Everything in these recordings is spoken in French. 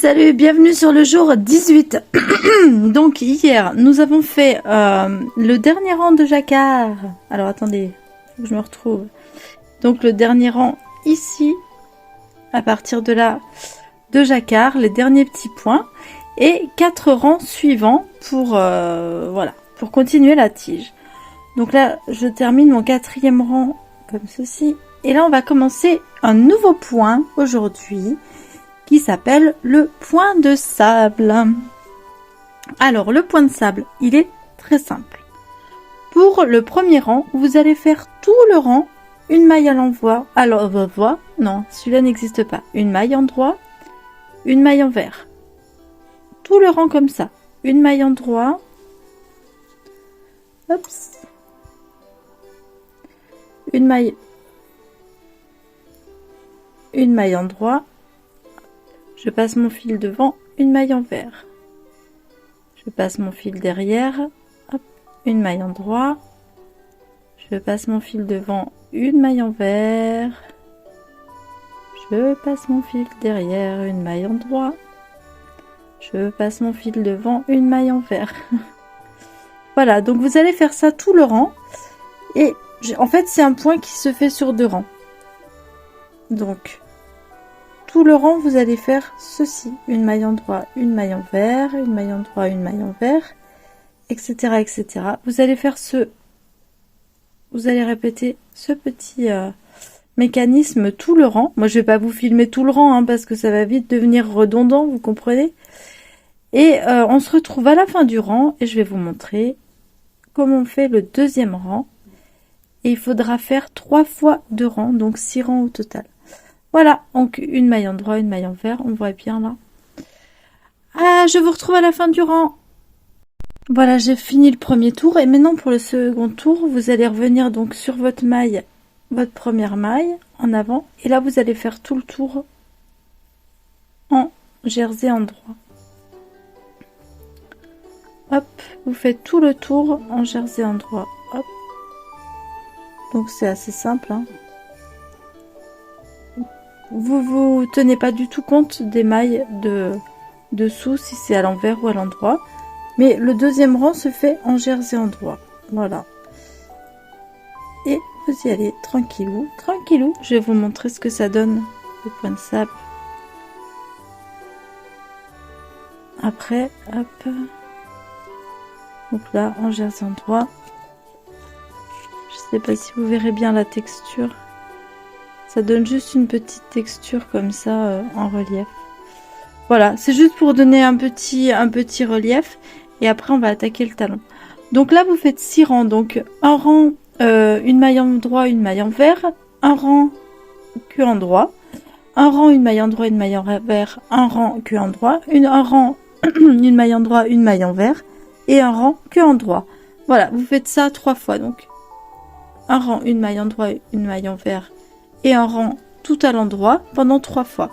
Salut, bienvenue sur le jour 18. Donc hier, nous avons fait le dernier rang de jacquard. Alors attendez, faut que je me retrouve. Donc le dernier rang ici, à partir de là, de jacquard, les derniers petits points. Et 4 rangs suivants pour, voilà, pour continuer la tige. Donc là, je termine mon 4e rang comme ceci. Et là, on va commencer un nouveau point aujourd'hui, qui s'appelle le point de sable. Alors, le point de sable, il est très simple. Pour le premier rang, vous allez faire tout le rang, une maille à l'envers. Alors, non, celui-là n'existe pas. Une maille en droit, une maille envers. Tout le rang comme ça. Une maille en droit. Hop. Une maille en droit. Je passe mon fil devant, une maille envers. Je passe mon fil derrière, hop, une maille en droit. Je passe mon fil devant, une maille envers. Je passe mon fil derrière, une maille en droit. Je passe mon fil devant, une maille envers. Voilà, donc vous allez faire ça tout le rang. Et en fait, c'est un point qui se fait sur 2 rangs. Donc, tout le rang, vous allez faire ceci. Une maille en droit, une maille envers, une maille en droit, une maille envers, etc., etc. Vous allez faire vous allez répéter ce petit mécanisme tout le rang. Moi, je vais pas vous filmer tout le rang, hein, parce que ça va vite devenir redondant, vous comprenez? Et on se retrouve à la fin du rang, et je vais vous montrer comment on fait le 2e rang. Et il faudra faire 3 fois 2 rangs, donc 6 rangs au total. Voilà, donc une maille en droit, une maille envers, on voit bien là. Ah, je vous retrouve à la fin du rang. Voilà, j'ai fini le premier tour et maintenant pour le second tour, vous allez revenir donc sur votre maille, votre première maille en avant et là vous allez faire tout le tour en jersey en droit. Hop, vous faites tout le tour en jersey en droit. Hop. Donc c'est assez simple, hein. Vous tenez pas du tout compte des mailles dessous si c'est à l'envers ou à l'endroit. Mais le 2e rang se fait en jersey en droit. Voilà. Et vous y allez tranquillou, tranquillou. Je vais vous montrer ce que ça donne, le point de sable. Après, hop. Donc là, en jersey en droit. Je sais pas si vous verrez bien la texture. Ça donne juste une petite texture comme ça en relief. Voilà, c'est juste pour donner un petit relief. Et après, on va attaquer le talon. Donc là, vous faites 6 rangs. Donc un rang, une maille en droit, une maille envers. Un rang, queue en droit. Un rang, une maille en droit, une maille envers. Un rang, queue en droit. Un rang, une maille en droit, une maille envers. Et un rang, queue en droit. Voilà, vous faites ça 3 fois. Donc un rang, une maille en droit, une maille envers. Et un rang tout à l'endroit pendant 3 fois.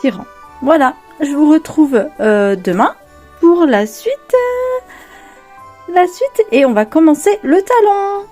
6 rangs. Voilà, je vous retrouve demain pour la suite. Et on va commencer le talon.